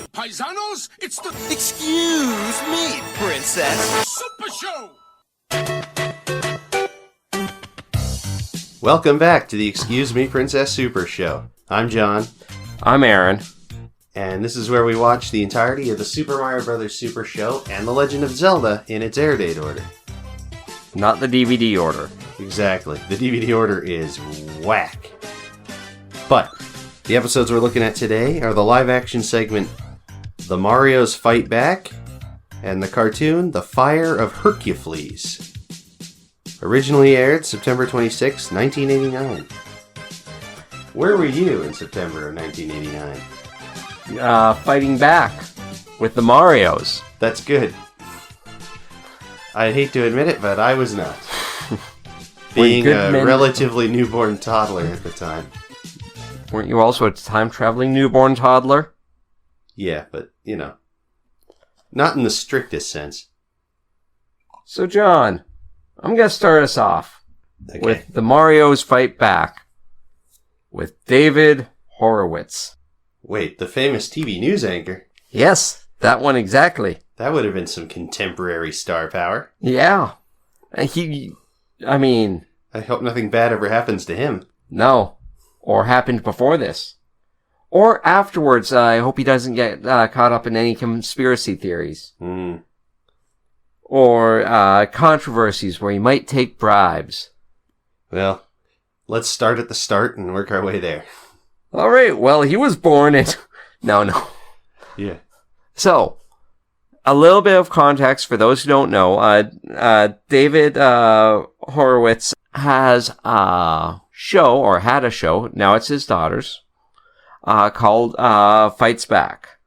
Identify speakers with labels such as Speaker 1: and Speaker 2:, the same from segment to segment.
Speaker 1: paisanos, it's the
Speaker 2: Excuse me, princess.
Speaker 1: Super Show!
Speaker 3: Welcome back to the Excuse Me Princess Super Show. I'm John,
Speaker 4: I'm Aaron.
Speaker 3: and this is where we watch the entirety of the Super Mario Bros. Super Show and The Legend of Zelda in its air date order.
Speaker 4: Not the DVD order.
Speaker 3: Exactly. The DVD order is whack. But the episodes we're looking at today are the live-action segment The Marios Fight Back and the cartoon The Fire of Hercufleas. Originally aired September 26, 1989. Where were you in September of 1989?
Speaker 4: Fighting back with the Marios.
Speaker 3: That's good. I hate to admit it, but I was not. Being a relatively newborn toddler at the time.
Speaker 4: Weren't you also a time-traveling newborn toddler?
Speaker 3: Yeah, but, you know, not in the strictest sense.
Speaker 4: So, John, I'm going to start us off with the Marios Fight Back with David Horowitz.
Speaker 3: Wait, the famous TV news anchor?
Speaker 4: Yes, that one exactly.
Speaker 3: That would have been some contemporary star power.
Speaker 4: Yeah. I
Speaker 3: hope nothing bad ever happens to him.
Speaker 4: No. Or happened before this. Or afterwards. I hope he doesn't get caught up in any conspiracy theories. Or controversies where he might take bribes.
Speaker 3: Well, let's start at the start and work our way there.
Speaker 4: All right. Well, he was born in... No.
Speaker 3: Yeah.
Speaker 4: So, a little bit of context for those who don't know. David Horowitz has a show, or had a show, now it's his daughter's, called Fights Back.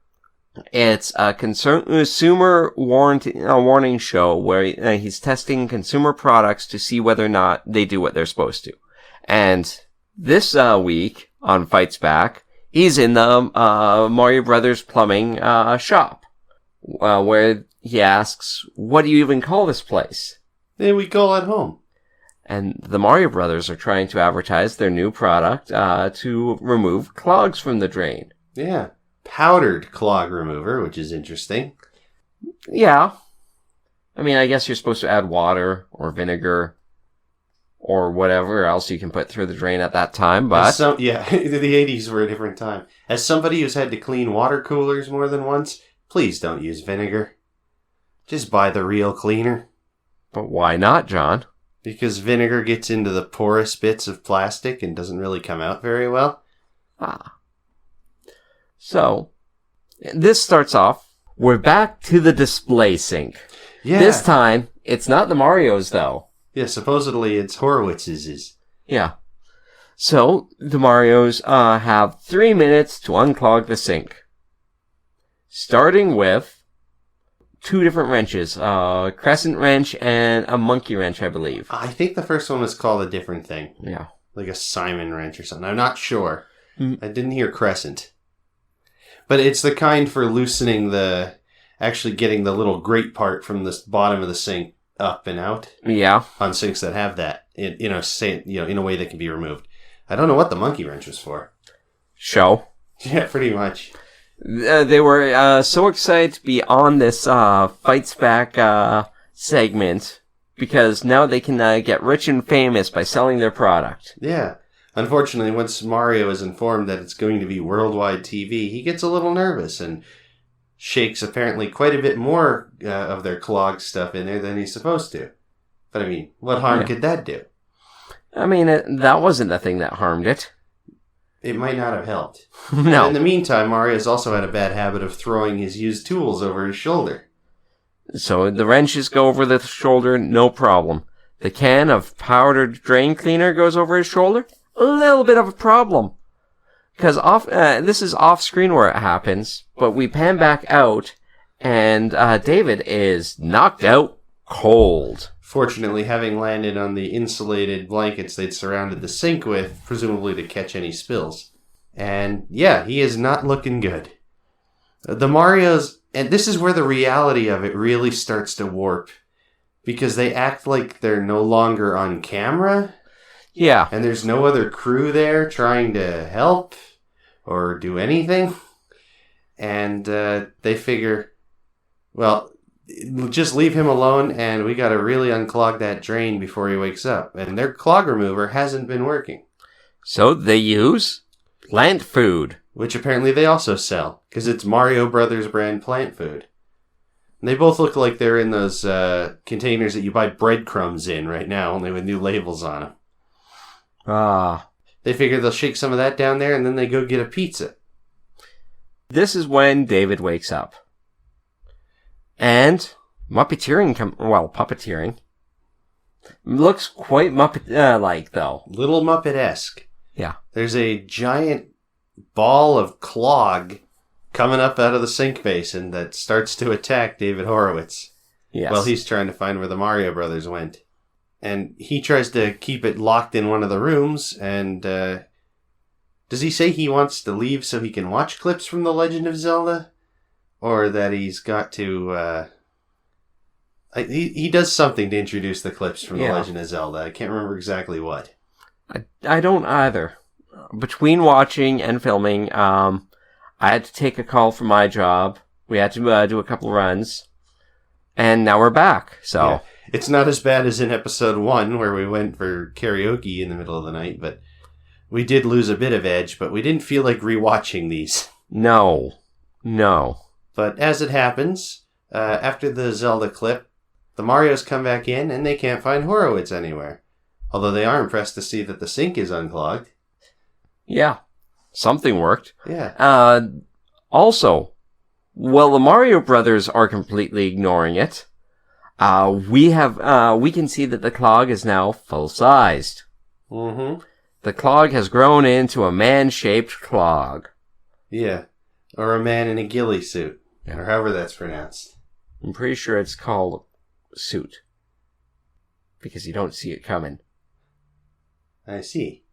Speaker 4: It's a consumer warning show where he's testing consumer products to see whether or not they do what they're supposed to. And this week on Fights Back, he's in the Mario Brothers plumbing shop, where he asks, "What do you even call this place?"
Speaker 3: Then we call it home.
Speaker 4: And the Mario Brothers are trying to advertise their new product to remove clogs from the drain.
Speaker 3: Yeah. Powdered clog remover, which is interesting.
Speaker 4: Yeah. I guess you're supposed to add water or vinegar or whatever else you can put through the drain at that time, but...
Speaker 3: The 80s were a different time. As somebody who's had to clean water coolers more than once, please don't use vinegar. Just buy the real cleaner.
Speaker 4: But why not, John?
Speaker 3: Because vinegar gets into the porous bits of plastic and doesn't really come out very well.
Speaker 4: So, this starts off, we're back to the display sink.
Speaker 3: Yeah.
Speaker 4: This time, it's not the Marios, though.
Speaker 3: Yeah, supposedly it's Horowitz's.
Speaker 4: Yeah. So, the Marios have 3 minutes to unclog the sink. Starting with 2 different wrenches, a crescent wrench and a monkey wrench, I believe.
Speaker 3: I think the first one was called a different thing.
Speaker 4: Yeah.
Speaker 3: Like a Simon wrench or something. I'm not sure. I didn't hear crescent. But it's the kind for loosening actually getting the little grate part from the bottom of the sink up and out.
Speaker 4: Yeah.
Speaker 3: On sinks that have that, in a way that can be removed. I don't know what the monkey wrench was for.
Speaker 4: Show.
Speaker 3: Yeah, pretty much.
Speaker 4: They were so excited to be on this Fights Back segment because now they can get rich and famous by selling their product.
Speaker 3: Yeah. Unfortunately, once Mario is informed that it's going to be worldwide TV, he gets a little nervous and shakes apparently quite a bit more of their clog stuff in there than he's supposed to. But what harm could that do?
Speaker 4: That wasn't the thing that harmed it.
Speaker 3: It might not have helped.
Speaker 4: No.
Speaker 3: In the meantime, Mario's also had a bad habit of throwing his used tools over his shoulder.
Speaker 4: So the wrenches go over the shoulder, no problem. The can of powdered drain cleaner goes over his shoulder, a little bit of a problem. Because this is off screen where it happens, but we pan back out, and David is knocked out cold.
Speaker 3: Fortunately, having landed on the insulated blankets they'd surrounded the sink with, presumably to catch any spills. And yeah, he is not looking good. The Marios, and this is where the reality of it really starts to warp, because they act like they're no longer on camera.
Speaker 4: Yeah.
Speaker 3: And there's no other crew there trying to help or do anything. and they figure, well, just leave him alone, and we gotta really unclog that drain before he wakes up. And their clog remover hasn't been working.
Speaker 4: So they use plant food.
Speaker 3: Which apparently they also sell, because it's Mario Brothers brand plant food. And they both look like they're in those containers that you buy breadcrumbs in right now, only with new labels on them.
Speaker 4: Ah.
Speaker 3: They figure they'll shake some of that down there, and then they go get a pizza.
Speaker 4: This is when David wakes up. And puppeteering. Looks quite Muppet-like, though.
Speaker 3: Little Muppet-esque.
Speaker 4: Yeah.
Speaker 3: There's a giant ball of clog coming up out of the sink basin that starts to attack David Horowitz.
Speaker 4: Yes.
Speaker 3: While he's trying to find where the Mario Brothers went. And he tries to keep it locked in one of the rooms, and does he say he wants to leave so he can watch clips from The Legend of Zelda? Or that he's got to... he does something to introduce the clips from The Legend of Zelda. I can't remember exactly what.
Speaker 4: I don't either. Between watching and filming, I had to take a call from my job. We had to do a couple runs. And now we're back, so...
Speaker 3: Yeah. It's not as bad as in episode 1, where we went for karaoke in the middle of the night, but we did lose a bit of edge, but we didn't feel like rewatching these.
Speaker 4: No.
Speaker 3: But as it happens, after the Zelda clip, the Marios come back in, and they can't find Horowitz anywhere. Although they are impressed to see that the sink is unclogged.
Speaker 4: Yeah. Something worked.
Speaker 3: Yeah.
Speaker 4: Also, well, the Mario Brothers are completely ignoring it. We can see that the clog is now full-sized.
Speaker 3: Mm-hmm.
Speaker 4: The clog has grown into a man-shaped clog.
Speaker 3: Yeah. Or a man in a ghillie suit.
Speaker 4: Yeah.
Speaker 3: Or however that's pronounced.
Speaker 4: I'm pretty sure it's called suit. Because you don't see it coming.
Speaker 3: I see.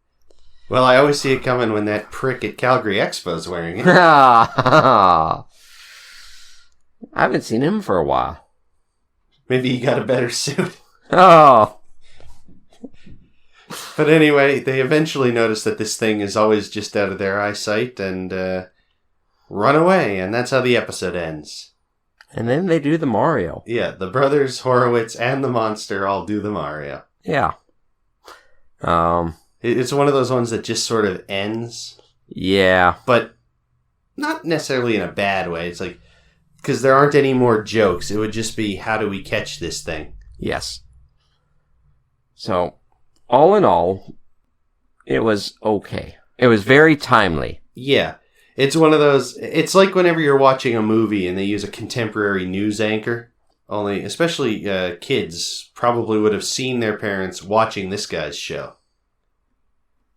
Speaker 3: Well, I always see it coming when that prick at Calgary Expo's wearing it.
Speaker 4: I haven't seen him for a while.
Speaker 3: Maybe he got a better suit.
Speaker 4: Oh.
Speaker 3: But anyway, they eventually notice that this thing is always just out of their eyesight and run away, and that's how the episode ends.
Speaker 4: And then they do the Mario.
Speaker 3: Yeah, the brothers Horowitz and the monster all do the Mario.
Speaker 4: Yeah.
Speaker 3: It's one of those ones that just sort of ends.
Speaker 4: Yeah.
Speaker 3: But not necessarily in a bad way. It's like, because there aren't any more jokes. It would just be, how do we catch this thing?
Speaker 4: Yes. So, all in all, it was okay. It was very timely.
Speaker 3: Yeah. It's one of those, it's like whenever you're watching a movie and they use a contemporary news anchor. Only, especially kids probably would have seen their parents watching this guy's show.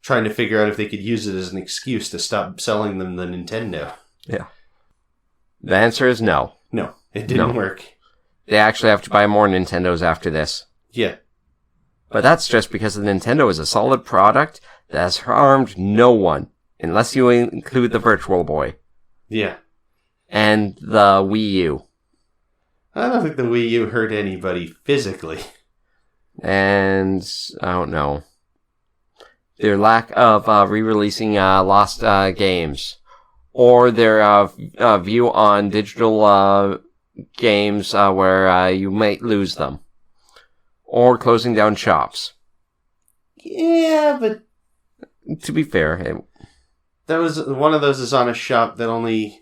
Speaker 3: Trying to figure out if they could use it as an excuse to stop selling them the Nintendo.
Speaker 4: Yeah. The answer is no.
Speaker 3: No, it didn't work.
Speaker 4: They actually have to buy more Nintendos after this.
Speaker 3: Yeah.
Speaker 4: But that's just because the Nintendo is a solid product that has harmed no one, unless you include the Virtual Boy.
Speaker 3: Yeah.
Speaker 4: And the Wii U.
Speaker 3: I don't think the Wii U hurt anybody physically.
Speaker 4: And, I don't know. Their lack of re-releasing lost games. Or their view on digital games where you might lose them. Or closing down shops.
Speaker 3: Yeah, but...
Speaker 4: To be fair...
Speaker 3: That was one of those is on a shop that only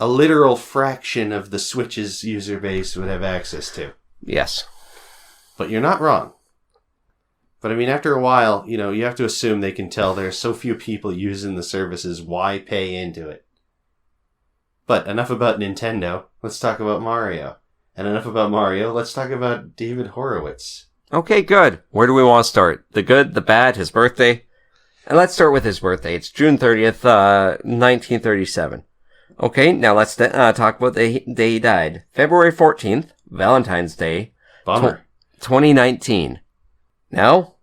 Speaker 3: a literal fraction of the Switch's user base would have access to.
Speaker 4: Yes.
Speaker 3: But you're not wrong. But I mean, after a while, you know, you have to assume they can tell there are so few people using the services, why pay into it? But enough about Nintendo. Let's talk about Mario. And enough about Mario. Let's talk about David Horowitz.
Speaker 4: Okay, good. Where do we want to start? The good, the bad, his birthday? And let's start with his birthday. It's June 30th, 1937. Okay, now let's talk about the day he died. February 14th, Valentine's Day.
Speaker 3: Bummer.
Speaker 4: 2019. Now,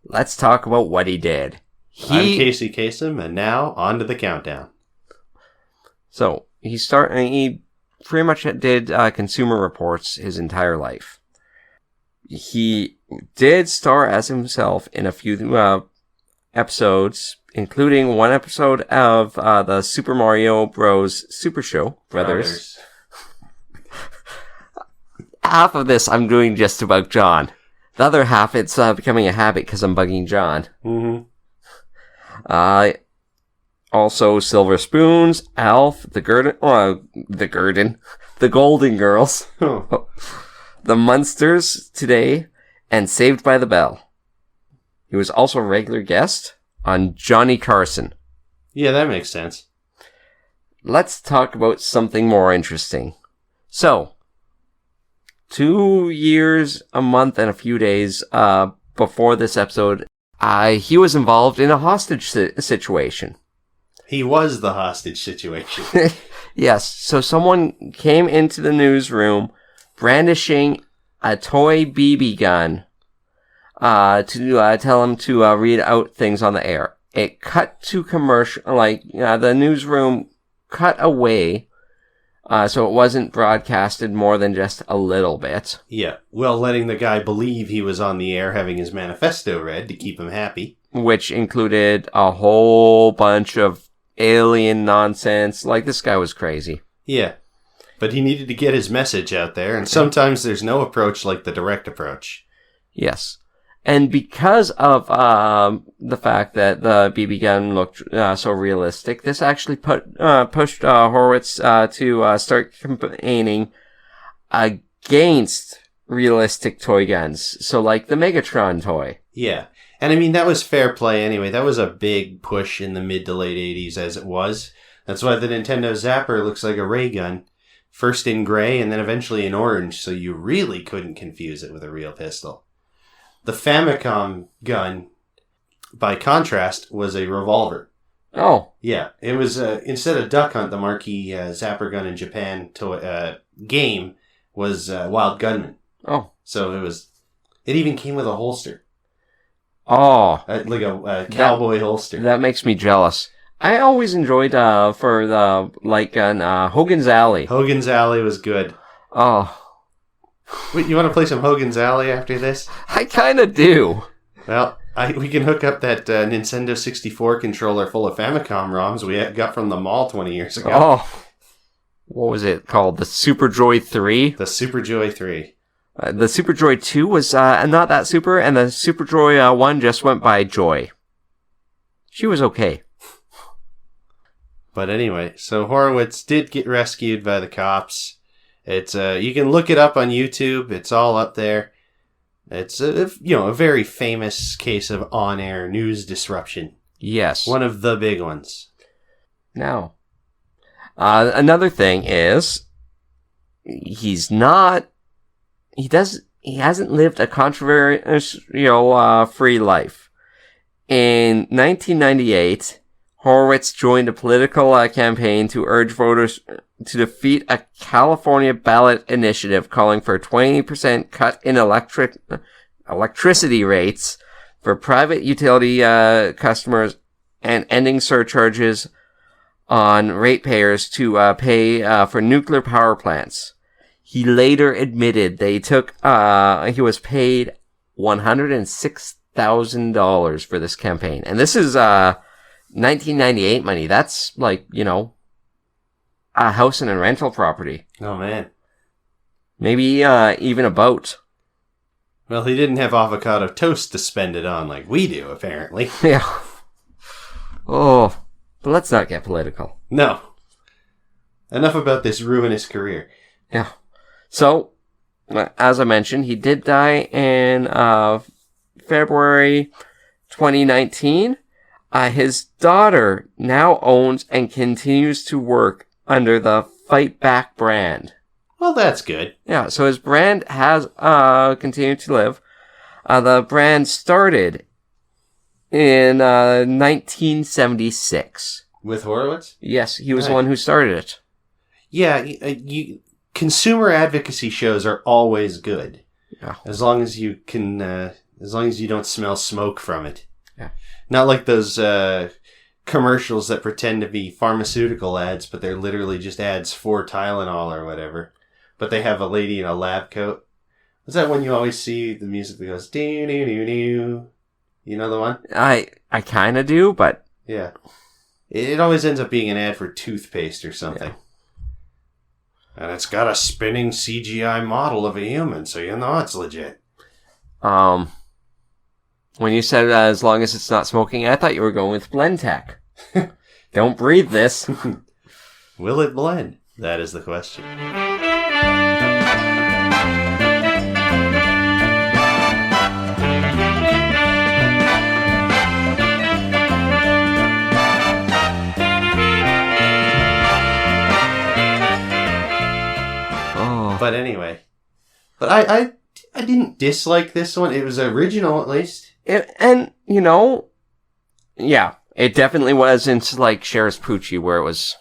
Speaker 4: let's talk about what he did.
Speaker 3: I'm Casey Kasem, and now on to the countdown.
Speaker 4: So, he pretty much did Consumer Reports his entire life. He did star as himself in a few episodes, including one episode of the Super Mario Bros. Super Show, Brothers. Half of this I'm doing just to bug John. The other half, it's becoming a habit because I'm bugging John.
Speaker 3: Mm-hmm.
Speaker 4: Also, Silver Spoons, Alf, the Golden Girls,
Speaker 3: Oh.
Speaker 4: the Munsters Today, and Saved by the Bell. He was also a regular guest on Johnny Carson.
Speaker 3: Yeah, that makes sense.
Speaker 4: Let's talk about something more interesting. So, 2 years, a month, and a few days before this episode, he was involved in a hostage situation.
Speaker 3: He was the hostage situation.
Speaker 4: Yes, so someone came into the newsroom brandishing a toy BB gun to tell him to read out things on the air. It cut to commercial, the newsroom cut away, so it wasn't broadcasted more than just a little bit.
Speaker 3: Yeah, well, letting the guy believe he was on the air having his manifesto read to keep him happy.
Speaker 4: Which included a whole bunch of alien nonsense. Like, this guy was crazy.
Speaker 3: Yeah, but he needed to get his message out there, and sometimes there's no approach like the direct approach.
Speaker 4: Yes. And because of the fact that the BB gun looked so realistic, this actually pushed Horowitz to start campaigning against realistic toy guns. So, like the Megatron toy.
Speaker 3: Yeah. And I mean, that was fair play anyway. That was a big push in the mid to late 80s as it was. That's why the Nintendo Zapper looks like a ray gun. First in gray and then eventually in orange, so you really couldn't confuse it with a real pistol. The Famicom gun, by contrast, was a revolver.
Speaker 4: Oh.
Speaker 3: Yeah. It was, instead of Duck Hunt, the marquee Zapper gun in Japan game was Wild Gunman.
Speaker 4: Oh.
Speaker 3: So it even came with a holster.
Speaker 4: Oh.
Speaker 3: Like a cowboy holster.
Speaker 4: That makes me jealous. I always enjoyed, for the light gun, Hogan's Alley.
Speaker 3: Hogan's Alley was good.
Speaker 4: Oh.
Speaker 3: Wait, you want to play some Hogan's Alley after this?
Speaker 4: I kinda do.
Speaker 3: Well, we can hook up that Nintendo 64 controller full of Famicom ROMs we got from the mall 20 years ago.
Speaker 4: Oh. What was it called? The Super Joy 3?
Speaker 3: The Super Joy 3.
Speaker 4: The Super Joy 2 was not that super, and the Super Joy 1 just went by Joy. She was okay.
Speaker 3: But anyway, so Horowitz did get rescued by the cops. It's you can look it up on YouTube. It's all up there. It's a very famous case of on-air news disruption.
Speaker 4: Yes.
Speaker 3: One of the big ones.
Speaker 4: Now, another thing is he hasn't lived a controversial free life. In 1998, Horowitz joined a political campaign to urge voters to defeat a California ballot initiative calling for a 20% cut in electricity rates for private utility customers and ending surcharges on ratepayers to pay for nuclear power plants. He later admitted he was paid $106,000 for this campaign. And this is 1998 money. That's like, a house and a rental property.
Speaker 3: Oh, man.
Speaker 4: Maybe even a boat.
Speaker 3: Well, he didn't have avocado toast to spend it on like we do, apparently.
Speaker 4: Yeah. Oh, but let's not get political.
Speaker 3: No. Enough about this ruinous career.
Speaker 4: Yeah. So, as I mentioned, he did die in February 2019. His daughter now owns and continues to work under the Fight Back brand.
Speaker 3: Well, that's good.
Speaker 4: Yeah, so his brand has continued to live. The brand started in 1976.
Speaker 3: With Horowitz?
Speaker 4: Yes, he was the one who started it.
Speaker 3: Yeah, consumer advocacy shows are always good.
Speaker 4: Yeah.
Speaker 3: As long as you can, as long as you don't smell smoke from it.
Speaker 4: Yeah.
Speaker 3: Not like those commercials that pretend to be pharmaceutical ads, but they're literally just ads for Tylenol or whatever. But they have a lady in a lab coat. Is that when you always see the music that goes doo doo doo doo? You know the one?
Speaker 4: I kind of do, but...
Speaker 3: Yeah. It always ends up being an ad for toothpaste or something. Yeah. And it's got a spinning CGI model of a human, so you know it's legit.
Speaker 4: When you said as long as it's not smoking, I thought you were going with blend tech. Don't breathe this.
Speaker 3: Will it blend? That is the question. But anyway, I didn't dislike this one. It was original, at least.
Speaker 4: And it definitely wasn't like Sheriff's Poochie, where it was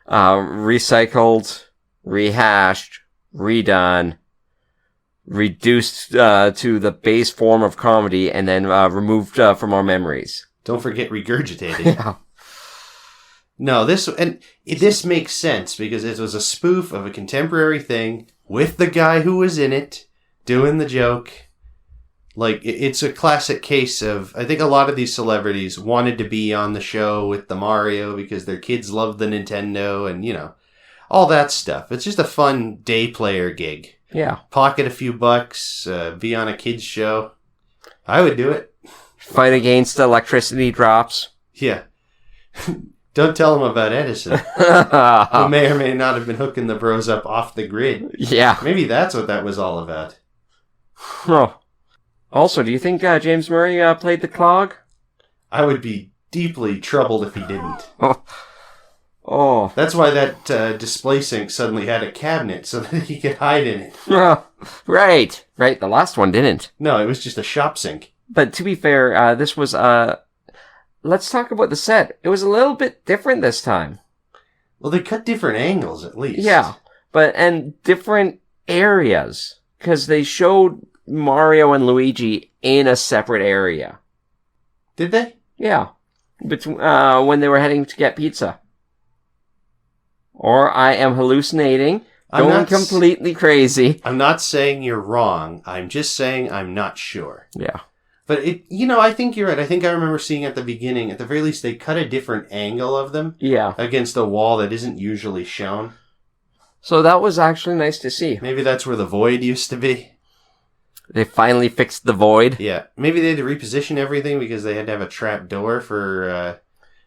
Speaker 4: recycled, rehashed, redone, reduced to the base form of comedy, and then removed from our memories.
Speaker 3: Don't forget regurgitated.
Speaker 4: Yeah.
Speaker 3: No, this makes sense because it was a spoof of a contemporary thing with the guy who was in it doing the joke. Like, it's a classic case of, I think a lot of these celebrities wanted to be on the show with the Mario because their kids love the Nintendo and, all that stuff. It's just a fun day player gig.
Speaker 4: Yeah.
Speaker 3: Pocket a few bucks, be on a kid's show. I would do it.
Speaker 4: Fight against electricity drops.
Speaker 3: Yeah. Don't tell them about Edison, who may or may not have been hooking the bros up off the grid.
Speaker 4: Yeah.
Speaker 3: Maybe that's what that was all about.
Speaker 4: Oh. Also, do you think James Murray played the clog?
Speaker 3: I would be deeply troubled if he didn't.
Speaker 4: Oh.
Speaker 3: That's why that display sink suddenly had a cabinet so that he could hide in it.
Speaker 4: Right. The last one didn't.
Speaker 3: No, it was just a shop sink.
Speaker 4: But to be fair, this was... Let's talk about the set. It was a little bit different this time.
Speaker 3: Well, they cut different angles, at least.
Speaker 4: Yeah, and different areas. Because they showed Mario and Luigi in a separate area.
Speaker 3: Did they?
Speaker 4: Yeah. When they were heading to get pizza. Or I am hallucinating, going completely crazy.
Speaker 3: I'm not saying you're wrong. I'm just saying I'm not sure.
Speaker 4: Yeah.
Speaker 3: But I think you're right. I think I remember seeing at the beginning, at the very least, they cut a different angle of them.
Speaker 4: Yeah.
Speaker 3: Against a wall that isn't usually shown.
Speaker 4: So that was actually nice to see.
Speaker 3: Maybe that's where the void used to be.
Speaker 4: They finally fixed the void.
Speaker 3: Yeah. Maybe they had to reposition everything because they had to have a trap door for,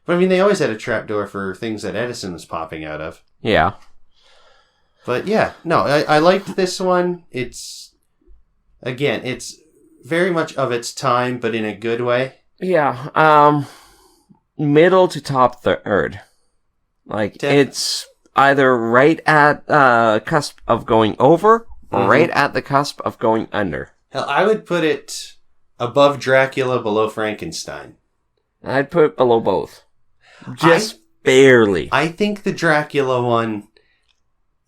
Speaker 3: but I mean, they always had a trap door for things that Edison was popping out of.
Speaker 4: Yeah.
Speaker 3: But yeah, no, I liked this one. It's very much of its time, but in a good way.
Speaker 4: Yeah. Middle to top third. Like, it's either right at cusp of going over, or right at the cusp of going under.
Speaker 3: Hell, I would put it above Dracula, below Frankenstein.
Speaker 4: I'd put it below both. Just barely.
Speaker 3: I think the Dracula one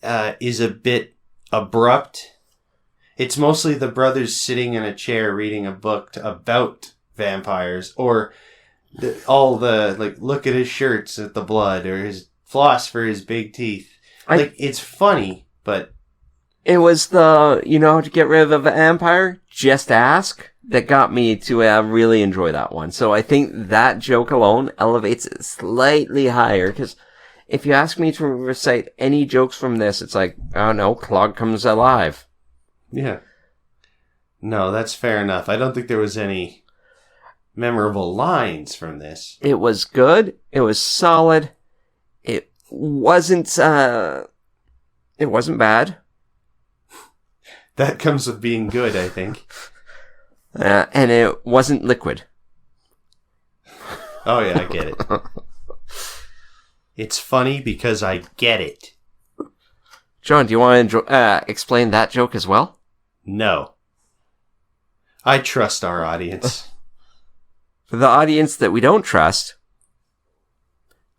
Speaker 3: is a bit abrupt. It's mostly the brothers sitting in a chair reading a book about vampires, or look at his shirts at the blood, or his floss for his big teeth. It's funny, but...
Speaker 4: It was the, how to get rid of a vampire? Just ask. That got me to really enjoy that one. So I think that joke alone elevates it slightly higher, because if you ask me to recite any jokes from this, it's like, oh no, Clog comes alive.
Speaker 3: Yeah. No, that's fair enough. I don't think there was any memorable lines from this.
Speaker 4: It was good. It was solid. It wasn't bad.
Speaker 3: That comes with being good, I think.
Speaker 4: And it wasn't liquid.
Speaker 3: Oh yeah, I get it. It's funny because I get it.
Speaker 4: John, do you want to explain that joke as well?
Speaker 3: No. I trust our audience.
Speaker 4: For the audience that we don't trust,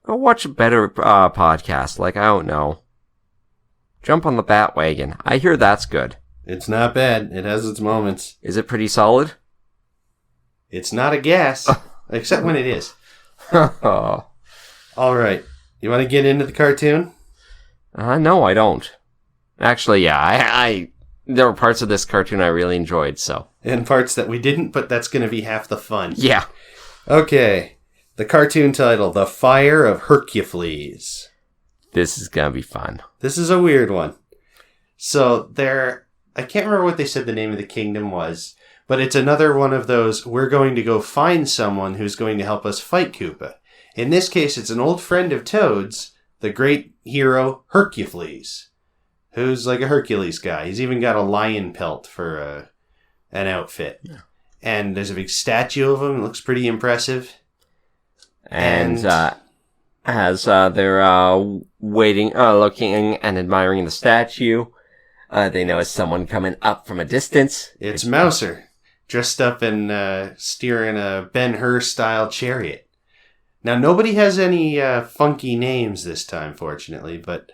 Speaker 4: go watch a better podcast, like, I don't know, Jump on the Batwagon. I hear that's good.
Speaker 3: It's not bad. It has its moments.
Speaker 4: Is it pretty solid?
Speaker 3: It's not a gas, except when it is.
Speaker 4: Oh.
Speaker 3: All right. You want to get into the cartoon?
Speaker 4: No, I don't. Actually, yeah, I there were parts of this cartoon I really enjoyed, so.
Speaker 3: And parts that we didn't, but that's going to be half the fun.
Speaker 4: Yeah.
Speaker 3: Okay. The cartoon title, The Fire of Hercufleas.
Speaker 4: This is gonna be fun.
Speaker 3: This is a weird one. So I can't remember what they said the name of the kingdom was, but it's another one of those, we're going to go find someone who's going to help us fight Koopa. In this case, it's an old friend of Toad's, the great hero Hercufleas, who's like a Hercules guy. He's even got a lion pelt for an outfit. Yeah. And there's a big statue of him. It looks pretty impressive.
Speaker 4: And as they're waiting, looking and admiring the statue, they notice someone coming up from a distance.
Speaker 3: It's Mouser, dressed up and steering a Ben-Hur style chariot. Now, nobody has any funky names this time, fortunately, but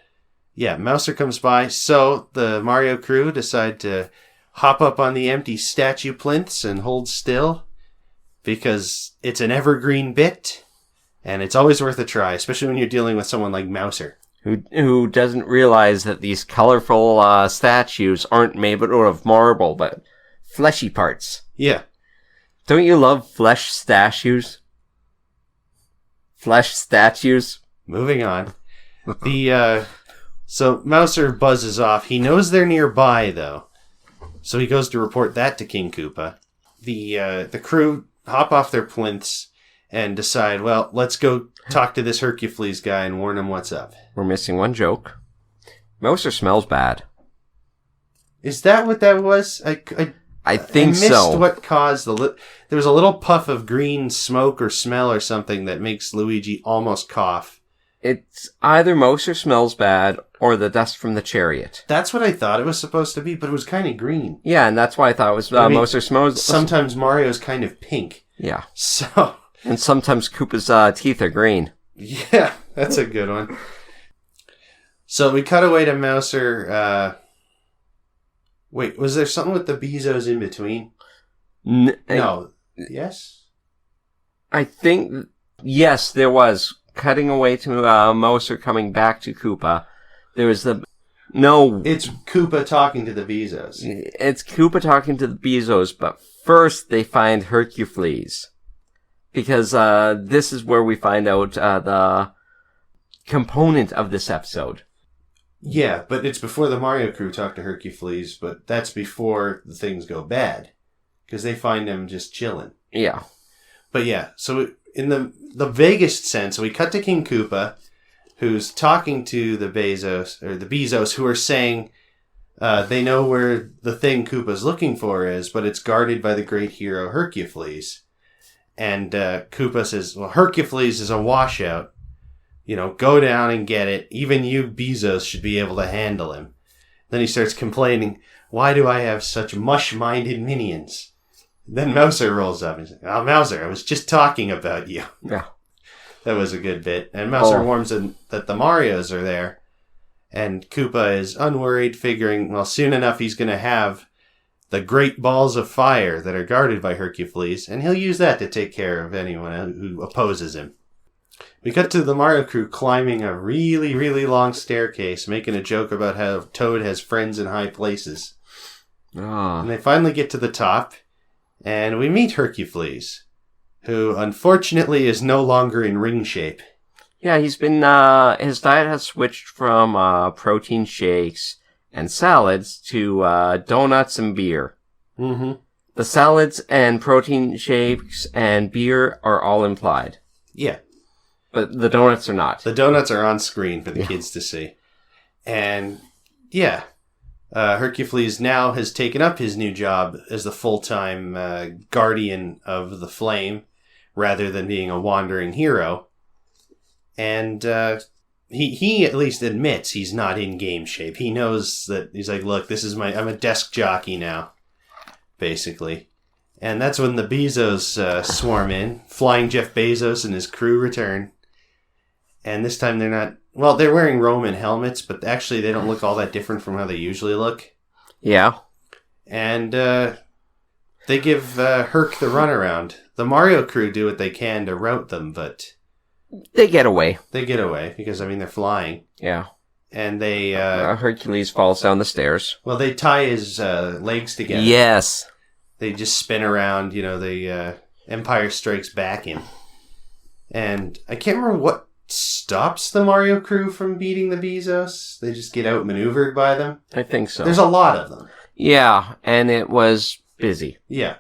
Speaker 3: yeah, Mouser comes by. So the Mario crew decide to hop up on the empty statue plinths and hold still, because it's an evergreen bit, and it's always worth a try, especially when you're dealing with someone like Mouser.
Speaker 4: Who doesn't realize that these colorful statues aren't made out of marble, but fleshy parts.
Speaker 3: Yeah.
Speaker 4: Don't you love flesh statues? Flesh statues?
Speaker 3: Moving on. So Mouser buzzes off. He knows they're nearby, though. So he goes to report that to King Koopa. The crew hop off their plinths and decide, well, let's go talk to this Hercufleas guy and warn him what's up.
Speaker 4: We're missing one joke. Mouser smells bad.
Speaker 3: Is that what that was? I
Speaker 4: think so.
Speaker 3: I missed what caused there was a little puff of green smoke or smell or something that makes Luigi almost cough.
Speaker 4: It's either Mouser smells bad or the dust from the chariot.
Speaker 3: That's what I thought it was supposed to be, but it was kind of green.
Speaker 4: Yeah, and that's why I thought it was Mouser smells.
Speaker 3: Sometimes Mario's kind of pink.
Speaker 4: Yeah.
Speaker 3: So.
Speaker 4: And sometimes Koopa's teeth are green.
Speaker 3: Yeah, that's a good one. So we cut away to Mouser. Wait, was there something with the Bezos in between? No. Yes?
Speaker 4: I think, yes, there was. Cutting away to Mouser coming back to Koopa. There was No.
Speaker 3: It's Koopa talking to the Bezos.
Speaker 4: It's Koopa talking to the Bezos, but first they find Hercufleas. Because this is where we find out the component of this episode.
Speaker 3: Yeah, but it's before the Mario crew talk to Hercufleas, but that's before the things go bad. Because they find him just chilling.
Speaker 4: Yeah.
Speaker 3: But yeah, so in the vaguest sense, we cut to King Koopa, who's talking to the Bezos, who are saying they know where the thing Koopa's looking for is, but it's guarded by the great hero Hercufleas. And Koopa says, well, Hercufleas is a washout. You know, go down and get it. Even you, Bezos, should be able to handle him. Then he starts complaining, why do I have such mush-minded minions? Then Mouser rolls up and says, oh, Mouser, I was just talking about you.
Speaker 4: Yeah.
Speaker 3: That was a good bit. And Mouser warns him that the Marios are there. And Koopa is unworried, figuring, well, soon enough he's going to have the great balls of fire that are guarded by Hercufleas, and he'll use that to take care of anyone who opposes him. We cut to the Mario crew climbing a really, really long staircase, making a joke about how Toad has friends in high places. And they finally get to the top, and we meet Hercufleas, who unfortunately is no longer in ring shape.
Speaker 4: Yeah, he's been, his diet has switched from protein shakes and salads to donuts and beer.
Speaker 3: Mm-hmm.
Speaker 4: The salads and protein shakes and beer are all implied.
Speaker 3: Yeah.
Speaker 4: But the donuts are not.
Speaker 3: The donuts are on screen for the kids to see. And, yeah. Hercufleas now has taken up his new job as the full-time guardian of the flame, rather than being a wandering hero. And he at least admits he's not in game shape. He knows that, he's like, look, I'm a desk jockey now, basically. And that's when the Bezos swarm in. Flying Jeff Bezos and his crew return. And this time they're not... Well, they're wearing Roman helmets, but actually they don't look all that different from how they usually look.
Speaker 4: Yeah.
Speaker 3: And they give Herc the runaround. The Mario crew do what they can to rout them, but...
Speaker 4: They get away.
Speaker 3: They get away, because, I mean, they're flying.
Speaker 4: Yeah.
Speaker 3: And they,
Speaker 4: Hercules falls down the stairs.
Speaker 3: well, they tie his legs together.
Speaker 4: Yes.
Speaker 3: They just spin around, the Empire Strikes Back him. And I can't remember what stops the Mario crew from beating the Bezos. They just get outmaneuvered by them.
Speaker 4: I think so.
Speaker 3: There's a lot of them.
Speaker 4: Yeah, and it was busy.
Speaker 3: Yeah.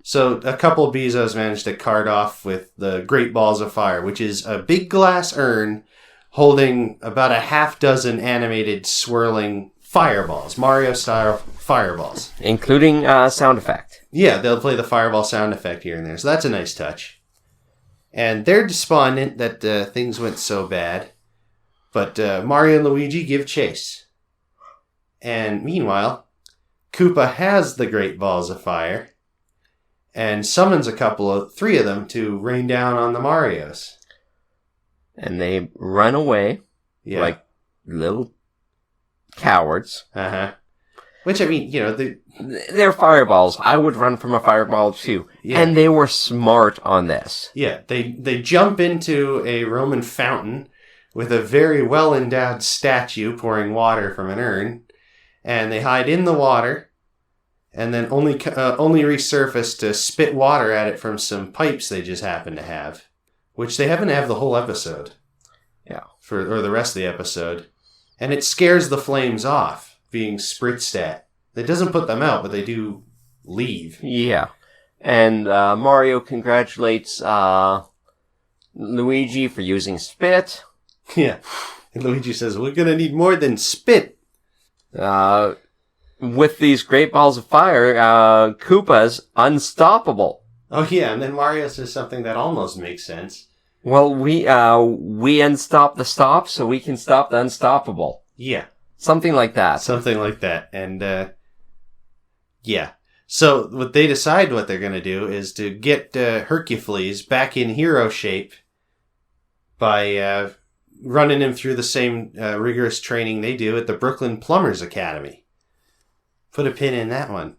Speaker 3: So a couple of Bezos managed to cart off with the Great Balls of Fire, which is a big glass urn holding about a half dozen animated swirling fireballs, Mario-style fireballs.
Speaker 4: Including sound effect.
Speaker 3: Yeah, they'll play the fireball sound effect here and there, so that's a nice touch. And they're despondent that things went so bad. But Mario and Luigi give chase. And meanwhile, Koopa has the Great Balls of Fire and summons three of them to rain down on the Marios.
Speaker 4: And they run away like little cowards.
Speaker 3: Uh-huh. Which, I mean,
Speaker 4: They're fireballs. I would run from a fireball too.
Speaker 3: Yeah.
Speaker 4: And they were smart on this.
Speaker 3: Yeah, they jump into a Roman fountain with a very well-endowed statue pouring water from an urn, and they hide in the water, and then only resurface to spit water at it from some pipes they just happen to have, which they happen to have the whole episode.
Speaker 4: Yeah.
Speaker 3: Or the rest of the episode. And it scares the flames off, being spritzed at. It doesn't put them out, but they do leave.
Speaker 4: Yeah. And Mario congratulates Luigi for using spit.
Speaker 3: Yeah. And Luigi says, we're going to need more than spit.
Speaker 4: With these Great Balls of Fire, Koopa's unstoppable.
Speaker 3: Oh, yeah. And then Mario says something that almost makes sense.
Speaker 4: Well, we unstop the stop so we can stop the unstoppable.
Speaker 3: Yeah.
Speaker 4: Something like that.
Speaker 3: Something like that. And, yeah. So what they decide what they're going to do is to get Hercufleas back in hero shape by running him through the same rigorous training they do at the Brooklyn Plumbers Academy. Put a pin in that one.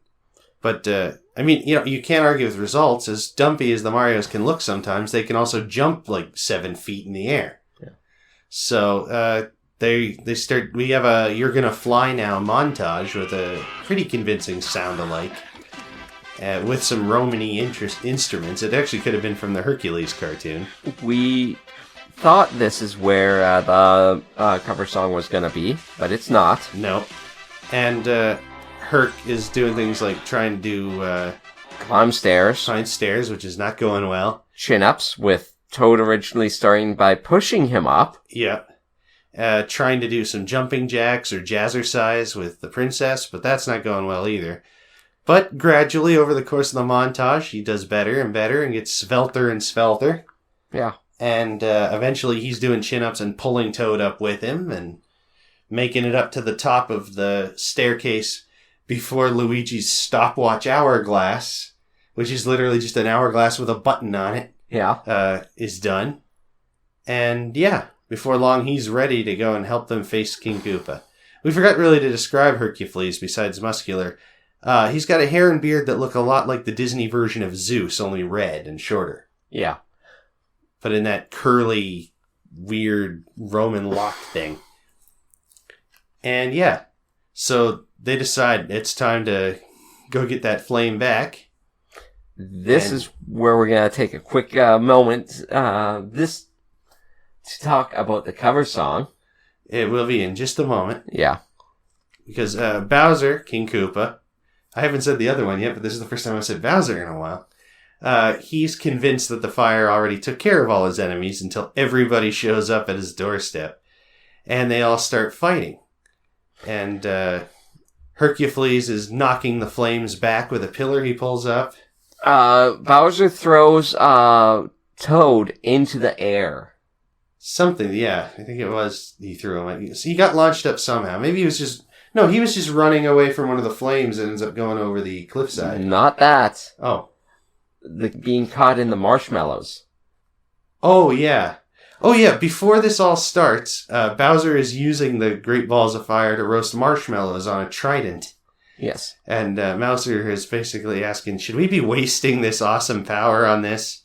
Speaker 3: But, I mean, you can't argue with results. As dumpy as the Marios can look sometimes, they can also jump like 7 feet in the air.
Speaker 4: Yeah.
Speaker 3: So, they start, we have a You're Gonna Fly Now montage with a pretty convincing sound alike. With some Romany instruments. It actually could have been from the Hercules cartoon.
Speaker 4: We thought this is where the cover song was going to be, but it's not.
Speaker 3: No. And Herc is doing things like trying to do
Speaker 4: Climb stairs.
Speaker 3: which is not going well.
Speaker 4: Chin-ups, with Toad originally starting by pushing him up.
Speaker 3: Yeah. Trying to do some jumping jacks or jazzercise with the princess, but that's not going well either. But gradually, over the course of the montage, he does better and better and gets svelter and svelter.
Speaker 4: Yeah.
Speaker 3: And eventually he's doing chin-ups and pulling Toad up with him and making it up to the top of the staircase before Luigi's stopwatch hourglass, which is literally just an hourglass with a button on it, is done. And yeah, before long he's ready to go and help them face King Koopa. We forgot really to describe Hercufleas besides muscular. He's got a hair and beard that look a lot like the Disney version of Zeus, only red and shorter.
Speaker 4: Yeah.
Speaker 3: But in that curly, weird Roman lock thing. And yeah, so they decide it's time to go get that flame back.
Speaker 4: This is where we're going to take a quick moment to talk about the cover song.
Speaker 3: It will be in just a moment.
Speaker 4: Yeah.
Speaker 3: Because Bowser, King Koopa, I haven't said the other one yet, but this is the first time I've said Bowser in a while. He's convinced that the fire already took care of all his enemies until everybody shows up at his doorstep. And they all start fighting. And Hercufleas is knocking the flames back with a pillar he pulls up.
Speaker 4: Bowser throws Toad into the air.
Speaker 3: Something, yeah. I think it was he threw him. So he got launched up somehow. Maybe he was just... No, he was just running away from one of the flames and ends up going over the cliffside.
Speaker 4: Not that.
Speaker 3: Oh.
Speaker 4: Being caught in the marshmallows.
Speaker 3: Oh, yeah. Oh, yeah. Before this all starts, Bowser is using the Great Balls of Fire to roast marshmallows on a trident.
Speaker 4: Yes.
Speaker 3: And Mouser is basically asking, should we be wasting this awesome power on this?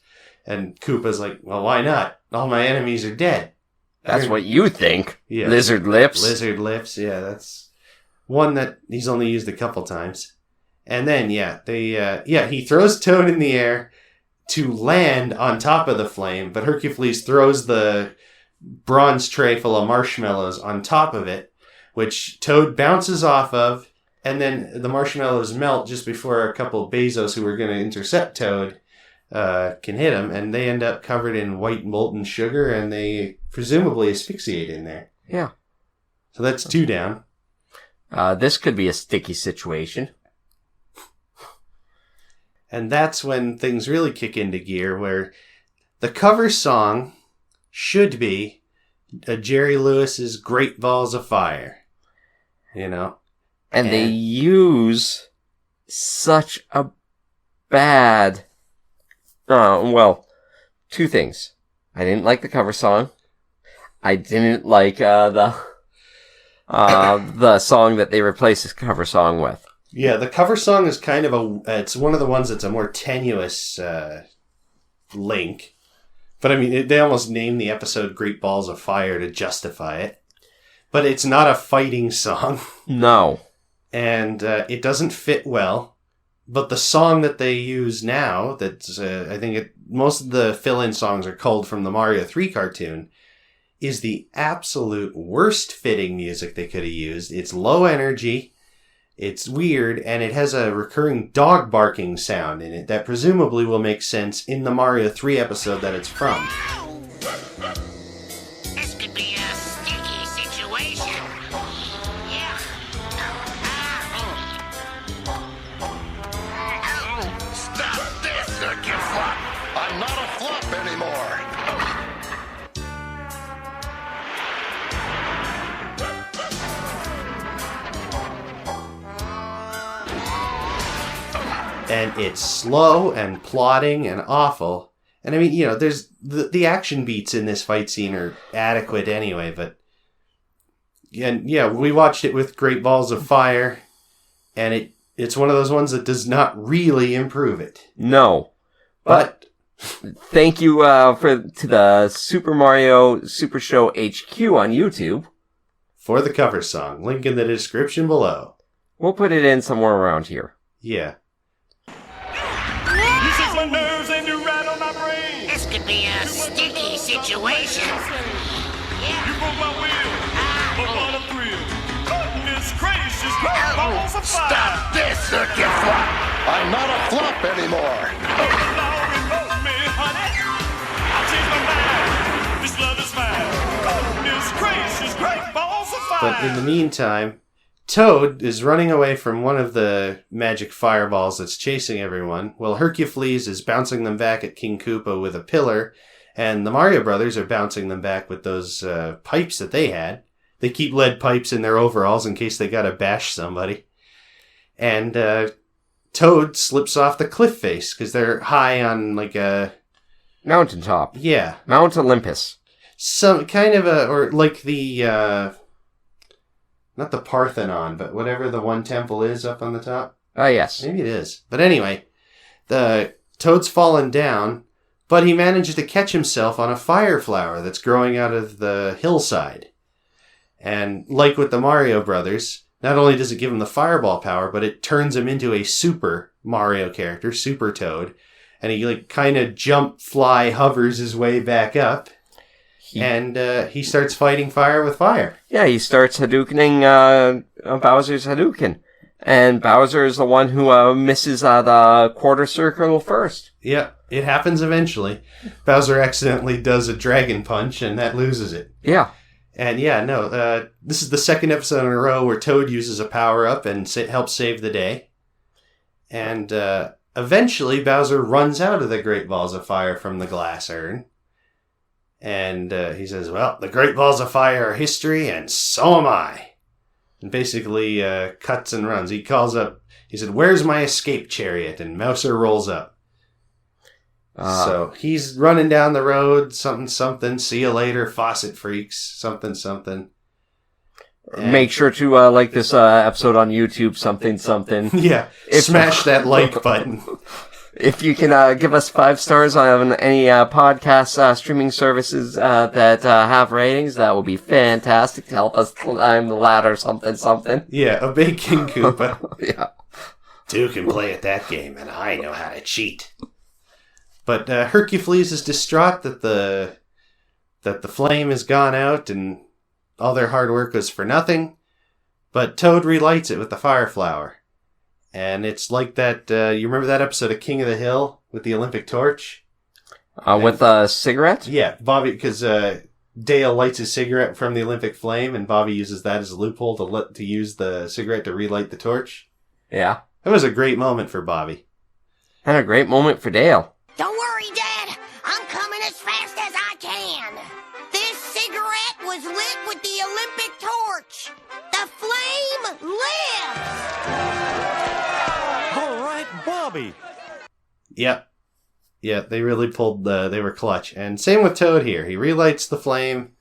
Speaker 3: And Koopa's like, well, why not? All my enemies are dead.
Speaker 4: That's what you think.
Speaker 3: Yeah.
Speaker 4: Lizard lips.
Speaker 3: Lizard lips, yeah, that's one that he's only used a couple times. And then, he throws Toad in the air to land on top of the flame, but Hercufleas throws the bronze tray full of marshmallows on top of it, which Toad bounces off of, and then the marshmallows melt just before a couple of Bezos who are going to intercept Toad can hit him, and they end up covered in white molten sugar, and they presumably asphyxiate in there.
Speaker 4: Yeah.
Speaker 3: So that's 2 down.
Speaker 4: This could be a sticky situation.
Speaker 3: And that's when things really kick into gear, where the cover song should be Jerry Lewis's Great Balls of Fire. You know?
Speaker 4: And they use such a bad... 2 things. I didn't like the cover song. I didn't like the song that they replaced this cover song with.
Speaker 3: Yeah, the cover song is kind of it's one of the ones that's a more tenuous link. But I mean, they almost named the episode Great Balls of Fire to justify it. But it's not a fighting song.
Speaker 4: No.
Speaker 3: And it doesn't fit well. But the song that they use now, that's most of the fill-in songs are culled from the Mario 3 cartoon, is the absolute worst fitting music they could have used. It's low energy. It's weird, and it has a recurring dog barking sound in it that presumably will make sense in the Mario 3 episode that it's from.
Speaker 5: This could be a sticky situation. Yeah.
Speaker 1: Stop this, or get flop. I'm not a flop anymore.
Speaker 3: And it's slow and plodding and awful. And I mean, you know, there's the action beats in this fight scene are adequate anyway, but we watched it with Great Balls of Fire, and it's one of those ones that does not really improve it.
Speaker 4: No. But thank you to the Super Mario Super Show HQ on YouTube
Speaker 3: for the cover song. Link in the description below.
Speaker 4: We'll put it in somewhere around here.
Speaker 3: Yeah.
Speaker 1: My nerves and you rattle my brain.
Speaker 5: This could be a sticky situation.
Speaker 1: You
Speaker 5: Yeah.
Speaker 1: broke my will, but what a thrill. Goodness gracious, great balls of fire. Stop this, or get flop. I'm not a flop anymore. Lord, remote me, honey. I'll change my mind. This love is mine. Goodness gracious, great balls of fire.
Speaker 3: But in the meantime, Toad is running away from one of the magic fireballs that's chasing everyone, while Hercufleas is bouncing them back at King Koopa with a pillar, and the Mario Brothers are bouncing them back with those pipes that they had. They keep lead pipes in their overalls in case they gotta bash somebody. And Toad slips off the cliff face, because they're high on, like, a...
Speaker 4: Mountaintop.
Speaker 3: Yeah.
Speaker 4: Mount Olympus.
Speaker 3: Some kind of or like the... not the Parthenon, but whatever the one temple is up on the top.
Speaker 4: Yes.
Speaker 3: Maybe it is. But anyway, the Toad's fallen down, but he manages to catch himself on a fire flower that's growing out of the hillside. And like with the Mario Brothers, not only does it give him the fireball power, but it turns him into a Super Mario character, Super Toad. And he like kind of hovers his way back up. And he starts fighting fire with fire.
Speaker 4: Yeah, he starts Hadoukening Bowser's Hadouken. And Bowser is the one who misses the quarter circle first.
Speaker 3: Yeah, it happens eventually. Bowser accidentally does a dragon punch, and that loses it.
Speaker 4: Yeah.
Speaker 3: And this is the second episode in a row where Toad uses a power-up and helps save the day. And eventually, Bowser runs out of the Great Balls of Fire from the glass urn. And he says, well, the Great Balls of Fire are history, and so am I. And basically cuts and runs. He calls up, he said, where's my escape chariot? And Mouser rolls up. So he's running down the road, something, see you later, faucet freaks, something. And
Speaker 4: make sure to like this episode on YouTube, something.
Speaker 3: Yeah, smash that like button.
Speaker 4: If you can give us 5 stars on any podcast streaming services that have ratings, that would be fantastic to help us climb the ladder, something.
Speaker 3: Yeah, obey King Koopa.
Speaker 4: Yeah.
Speaker 3: 2 can play at that game, and I know how to cheat. But Hercufleas is distraught that the flame has gone out and all their hard work was for nothing. But Toad relights it with the fire flower. And it's like that, you remember that episode of King of the Hill with the Olympic torch?
Speaker 4: With a cigarette?
Speaker 3: Yeah, Bobby, because Dale lights his cigarette from the Olympic flame, and Bobby uses that as a loophole to use the cigarette to relight the torch.
Speaker 4: Yeah.
Speaker 3: That was a great moment for Bobby.
Speaker 4: And a great moment for Dale.
Speaker 5: Don't worry, Dad. I'm coming as fast as I can. This cigarette was lit with the Olympic torch. The flame lives!
Speaker 2: All right, Bobby.
Speaker 3: Yep. Yeah, they really they were clutch. And same with Toad here. He relights the flame,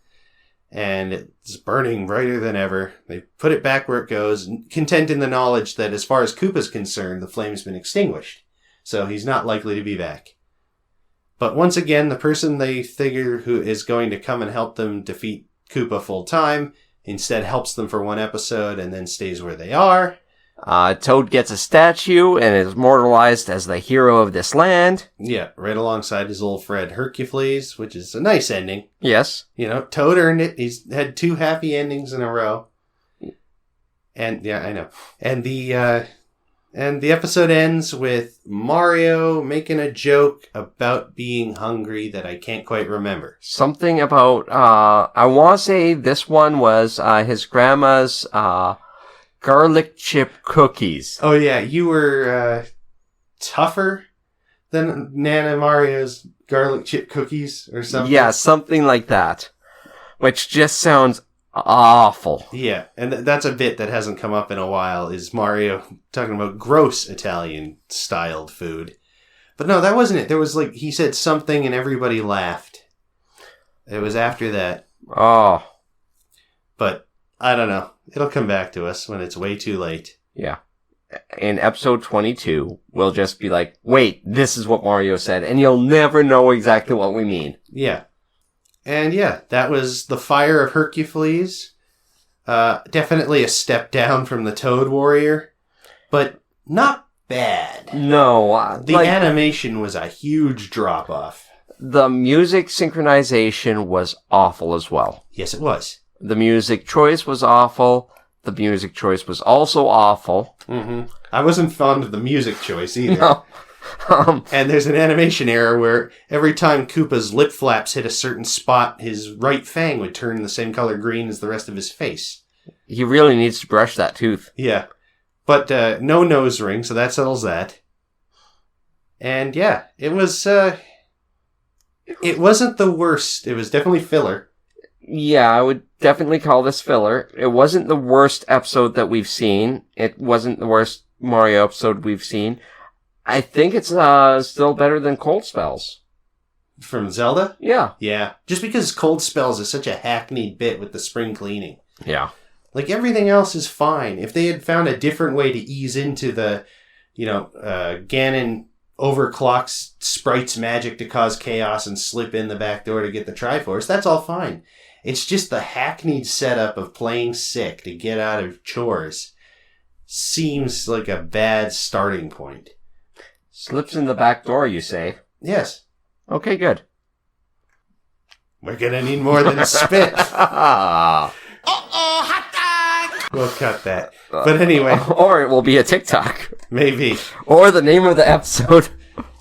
Speaker 3: and it's burning brighter than ever. They put it back where it goes, content in the knowledge that as far as Koopa's concerned, the flame's been extinguished. So he's not likely to be back. But once again, the person they figure who is going to come and help them defeat Koopa full time instead helps them for one episode and then stays where they are.
Speaker 4: Toad gets a statue and is immortalized as the hero of this land.
Speaker 3: Yeah, right alongside his old friend Hercufleas, which is a nice ending.
Speaker 4: Yes.
Speaker 3: You know, Toad earned it. He's had 2 happy endings in a row. And, yeah, I know. And the episode ends with Mario making a joke about being hungry that I can't quite remember.
Speaker 4: Something about, I want to say this one was his grandma's garlic chip cookies.
Speaker 3: Oh, yeah, you were tougher than Nana Mario's garlic chip cookies or something?
Speaker 4: Yeah, something like that. Which just sounds awful.
Speaker 3: Yeah, and that's a bit that hasn't come up in a while, is Mario talking about gross Italian-styled food. But no, that wasn't it. There was he said something and everybody laughed. It was after that.
Speaker 4: Oh.
Speaker 3: But, I don't know. It'll come back to us when it's way too late.
Speaker 4: Yeah. In episode 22, we'll just be like, wait, this is what Mario said, and you'll never know exactly what we mean.
Speaker 3: Yeah. And yeah, that was the Fire of Hercufleas. Definitely a step down from the Toad Warrior, but not bad.
Speaker 4: No.
Speaker 3: The animation was a huge drop-off.
Speaker 4: The music synchronization was awful as well.
Speaker 3: Yes, it was.
Speaker 4: The music choice was awful. The music choice was also awful.
Speaker 3: Mm-hmm. I wasn't fond of the music choice either.
Speaker 4: No.
Speaker 3: And there's an animation error where every time Koopa's lip flaps hit a certain spot, his right fang would turn the same color green as the rest of his face.
Speaker 4: He really needs to brush that tooth.
Speaker 3: Yeah. But no nose ring, so that settles that. And yeah, it was... it wasn't the worst. It was definitely filler.
Speaker 4: Yeah, I would definitely call this filler. It wasn't the worst episode that we've seen. It wasn't the worst Mario episode we've seen. I think it's still better than Cold Spells.
Speaker 3: From Zelda?
Speaker 4: Yeah.
Speaker 3: Yeah. Just because Cold Spells is such a hackneyed bit with the spring cleaning.
Speaker 4: Yeah.
Speaker 3: Everything else is fine. If they had found a different way to ease into the, Ganon overclocks Sprite's magic to cause chaos and slip in the back door to get the Triforce, that's all fine. It's just the hackneyed setup of playing sick to get out of chores seems like a bad starting point.
Speaker 4: Slips in the back door, you say?
Speaker 3: Yes.
Speaker 4: Okay, good.
Speaker 3: We're gonna need more than a spit.
Speaker 5: Uh-oh, hot dog!
Speaker 3: We'll cut that. But anyway.
Speaker 4: Or it will be a TikTok.
Speaker 3: Maybe.
Speaker 4: Or the name of the episode.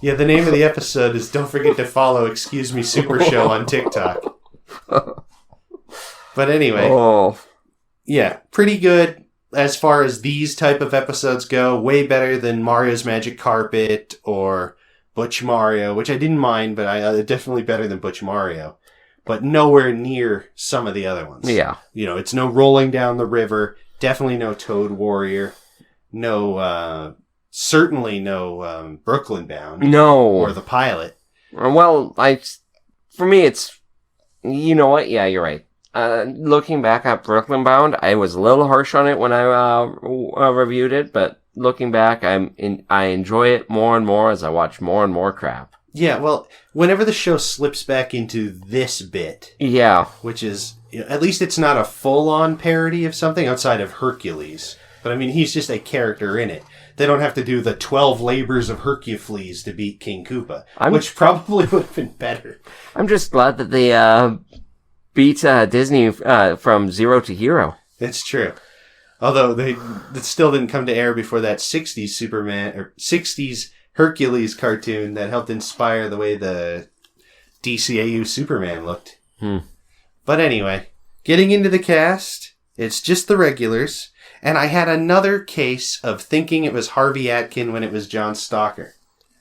Speaker 3: Yeah, the name of the episode is Don't Forget to Follow Excuse Me Super Show on TikTok. But anyway.
Speaker 4: Oh.
Speaker 3: Yeah, pretty good as far as these type of episodes go. Way better than Mario's Magic Carpet or Butch Mario, which I didn't mind, but definitely better than Butch Mario. But nowhere near some of the other ones.
Speaker 4: Yeah.
Speaker 3: It's no Rolling Down the River. Definitely no Toad Warrior. No, certainly no Brooklyn Bound.
Speaker 4: No.
Speaker 3: Or The Pilot.
Speaker 4: Well, for me, it's, you know what? Yeah, you're right. Looking back at Brooklyn Bound, I was a little harsh on it when I reviewed it, but looking back, I enjoy it more and more as I watch more and more crap.
Speaker 3: Yeah, well, whenever the show slips back into this bit,
Speaker 4: Yeah.
Speaker 3: which is, at least it's not a full-on parody of something outside of Hercules. But I mean, he's just a character in it. They don't have to do the 12 labors of Hercufleas to beat King Koopa, which probably would have been better.
Speaker 4: I'm just glad that they beat Disney from zero to hero.
Speaker 3: It's true. Although it still didn't come to air before that 60s Superman, or 60s Hercules cartoon that helped inspire the way the DCAU Superman looked. But anyway, getting into the cast, it's just the regulars. And I had another case of thinking it was Harvey Atkin when it was John Stalker.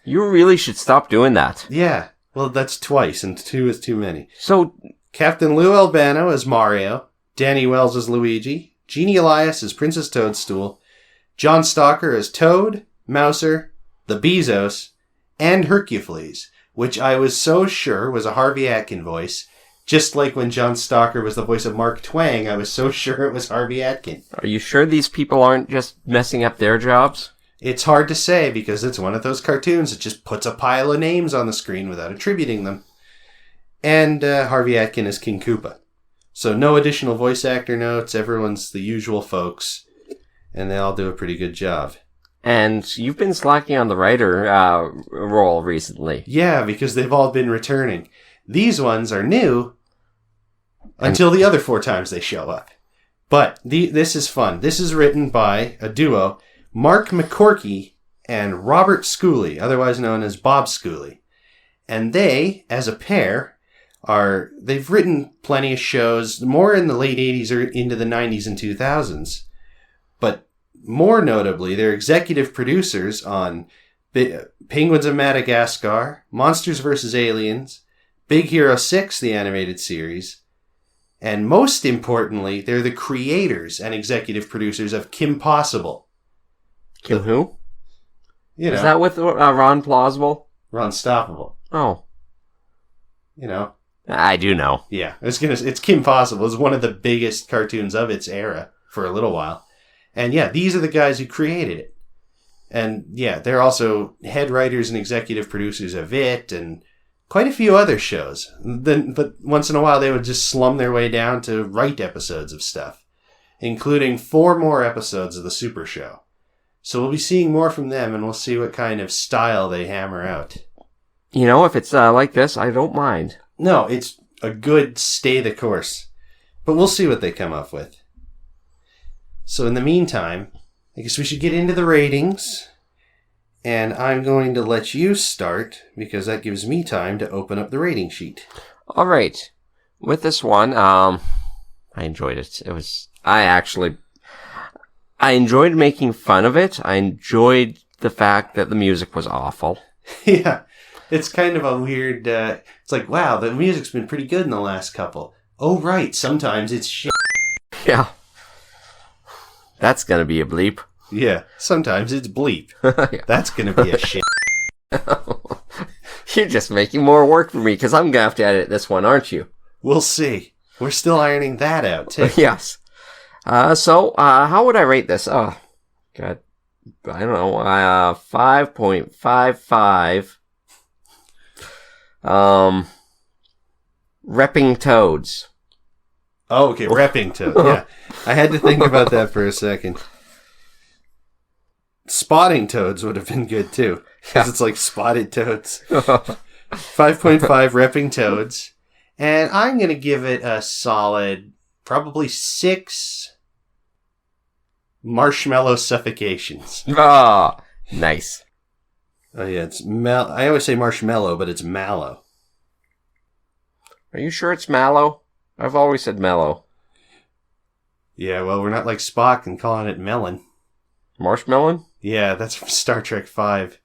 Speaker 4: You really should stop doing that.
Speaker 3: Yeah. Well, that's twice, and 2 is too many.
Speaker 4: So,
Speaker 3: Captain Lou Albano as Mario, Danny Wells as Luigi, Jeannie Elias as Princess Toadstool, John Stalker as Toad, Mouser, the Bezos, and Hercufleas, which I was so sure was a Harvey Atkin voice. Just like when John Stalker was the voice of Mark Twang, I was so sure it was Harvey Atkin.
Speaker 4: are you sure these people aren't just messing up their jobs?
Speaker 3: It's hard to say because it's one of those cartoons that just puts a pile of names on the screen without attributing them. And Harvey Atkin is King Koopa. So no additional voice actor notes, everyone's the usual folks, and they all do a pretty good job.
Speaker 4: And you've been slacking on the writer role recently.
Speaker 3: Yeah, because they've all been returning. These ones are new until the other 4 times they show up. But this is fun. This is written by a duo, Mark McCorkey and Robert Schooley, otherwise known as Bob Schooley. And they, as a pair, they've written plenty of shows, more in the late 80s or into the 90s and 2000s. But more notably, they're executive producers on Penguins of Madagascar, Monsters vs. Aliens, Big Hero 6, the animated series, and most importantly, they're the creators and executive producers of Kim Possible.
Speaker 4: Kim who?
Speaker 3: You know,
Speaker 4: Is that with Ron Plausible?
Speaker 3: Ron Stoppable.
Speaker 4: Oh.
Speaker 3: You know.
Speaker 4: I do know.
Speaker 3: Yeah, it's Kim Possible. It's one of the biggest cartoons of its era for a little while. And yeah, these are the guys who created it. And yeah, they're also head writers and executive producers of it and quite a few other shows. But once in a while, they would just slum their way down to write episodes of stuff, including 4 more episodes of the Super Show. So we'll be seeing more from them, and we'll see what kind of style they hammer out.
Speaker 4: You know, if it's like this, I don't mind.
Speaker 3: No, it's a good stay the course. But we'll see what they come up with. So in the meantime, I guess we should get into the ratings. And I'm going to let you start, because that gives me time to open up the rating sheet.
Speaker 4: All right. With this one, I enjoyed it. I enjoyed making fun of it. I enjoyed the fact that the music was awful.
Speaker 3: Yeah. It's kind of a weird, it's like, wow, the music's been pretty good in the last couple. Oh, right. Sometimes it's shit.
Speaker 4: Yeah. That's gonna be a bleep.
Speaker 3: Yeah. Sometimes it's bleep. That's gonna be a shit.
Speaker 4: You're just making more work for me, because I'm gonna have to edit this one, aren't you?
Speaker 3: We'll see. We're still ironing that out, too.
Speaker 4: Yes. So, how would I rate this? Oh, God. I don't know. 5.55. Repping toads.
Speaker 3: Oh, okay. Repping toad. Yeah. I had to think about that for a second. Spotting toads would have been good, too. Because it's like spotted toads. 5.5 repping toads. And I'm going to give it a solid, probably 6 marshmallow suffocations.
Speaker 4: Ah, nice.
Speaker 3: Oh, yeah. I always say marshmallow, but it's mallow.
Speaker 4: Are you sure it's mallow? I've always said mellow.
Speaker 3: Yeah, well, we're not like Spock and calling it melon.
Speaker 4: Marshmallow?
Speaker 3: Yeah, that's from Star Trek V.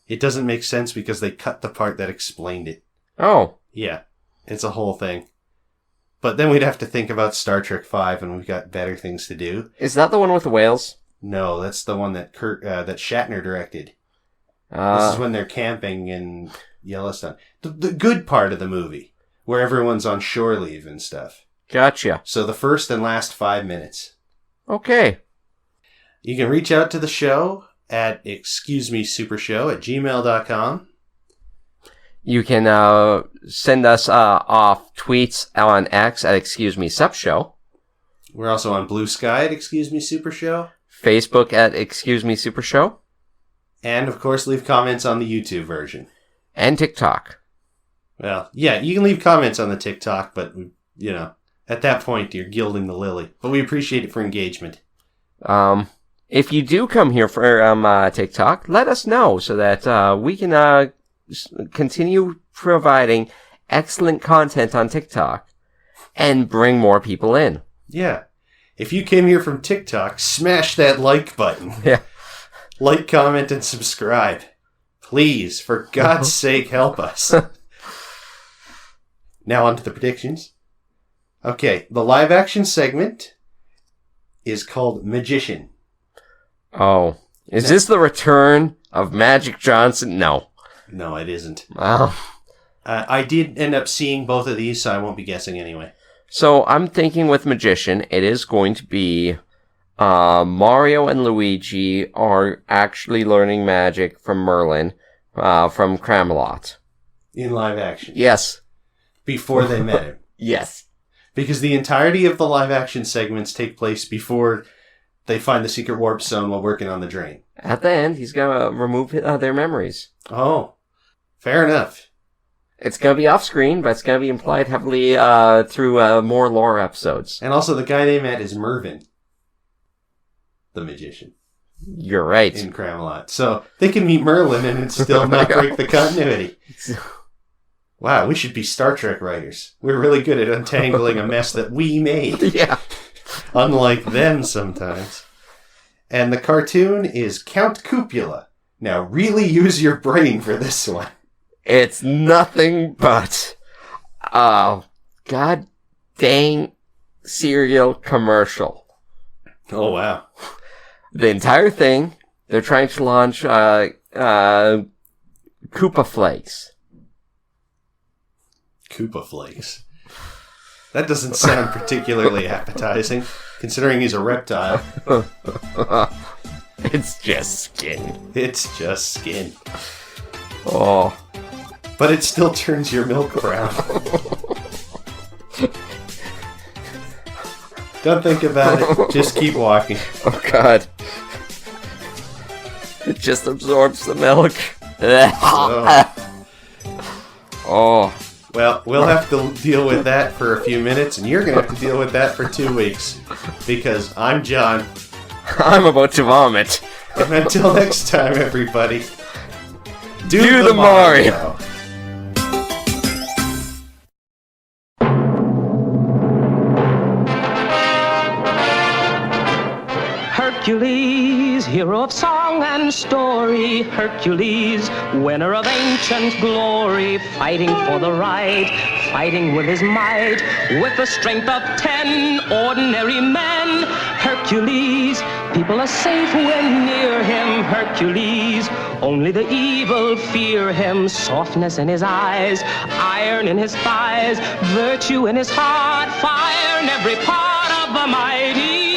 Speaker 3: It doesn't make sense because they cut the part that explained it.
Speaker 4: Oh.
Speaker 3: Yeah, it's a whole thing. But then we'd have to think about Star Trek V, and we've got better things to do.
Speaker 4: Is that the one with the whales?
Speaker 3: No, that's the one that that Shatner directed. This is when they're camping in Yellowstone. The good part of the movie, where everyone's on shore leave and stuff.
Speaker 4: Gotcha.
Speaker 3: So the first and last 5 minutes.
Speaker 4: Okay.
Speaker 3: You can reach out to the show at excusemesupershow@gmail.com.
Speaker 4: You can send us off tweets on X at Excuse Me Sup Show.
Speaker 3: We're also on Blue Sky at Excuse Me Super Show.
Speaker 4: Facebook at Excuse Me Super Show.
Speaker 3: And, of course, leave comments on the YouTube version.
Speaker 4: And TikTok.
Speaker 3: Well, yeah, you can leave comments on the TikTok, but, you know, at that point, you're gilding the lily. But we appreciate it for engagement.
Speaker 4: If you do come here for TikTok, let us know so that we can continue providing excellent content on TikTok and bring more people in.
Speaker 3: Yeah. If you came here from TikTok, smash that like button.
Speaker 4: Yeah.
Speaker 3: Like, comment, and subscribe. Please, for God's sake, help us. Now on to the predictions. Okay, the live action segment is called Magician.
Speaker 4: Oh. Is this the return of Magic Johnson? No.
Speaker 3: No, it isn't.
Speaker 4: Wow.
Speaker 3: I did end up seeing both of these, so I won't be guessing anyway.
Speaker 4: So I'm thinking with Magician, it is going to be Mario and Luigi are actually learning magic from Merlin from Camelot.
Speaker 3: In live action.
Speaker 4: Yes.
Speaker 3: Before they met him.
Speaker 4: Yes.
Speaker 3: Because the entirety of the live action segments take place before they find the secret warp zone while working on the drain.
Speaker 4: At the end, he's going to remove their memories.
Speaker 3: Oh, fair enough.
Speaker 4: It's going to be off screen, but it's going to be implied heavily through more lore episodes.
Speaker 3: And also, the guy they met is Mervyn, the magician.
Speaker 4: You're right.
Speaker 3: In Camelot. So they can meet Merlin and it's still not break the continuity. Wow, we should be Star Trek writers. We're really good at untangling a mess that we made.
Speaker 4: Yeah.
Speaker 3: Unlike them sometimes. And the cartoon is Count Copula. Now really use your brain for this one.
Speaker 4: It's nothing but god dang cereal commercial.
Speaker 3: Oh, wow.
Speaker 4: The entire thing, they're trying to launch Koopa Flakes.
Speaker 3: Koopa Flakes. That doesn't sound particularly appetizing, considering he's a reptile.
Speaker 4: It's just skin.
Speaker 3: It's just skin.
Speaker 4: Oh.
Speaker 3: But it still turns your milk brown. Don't think about it. Just keep walking.
Speaker 4: Oh, God. It just absorbs the milk. Oh.
Speaker 3: Well, we'll have to deal with that for a few minutes, and you're going to have to deal with that for 2 weeks. Because I'm John.
Speaker 4: I'm about to vomit.
Speaker 3: And until next time, everybody,
Speaker 4: do the Mario.
Speaker 6: Hercules, hero of song and story. Hercules, winner of ancient glory. Fighting for the right, fighting with his might. With the strength of 10 ordinary men. Hercules, people are safe when near him. Hercules, only the evil fear him. Softness in his eyes, iron in his thighs. Virtue in his heart, fire in every part of the mighty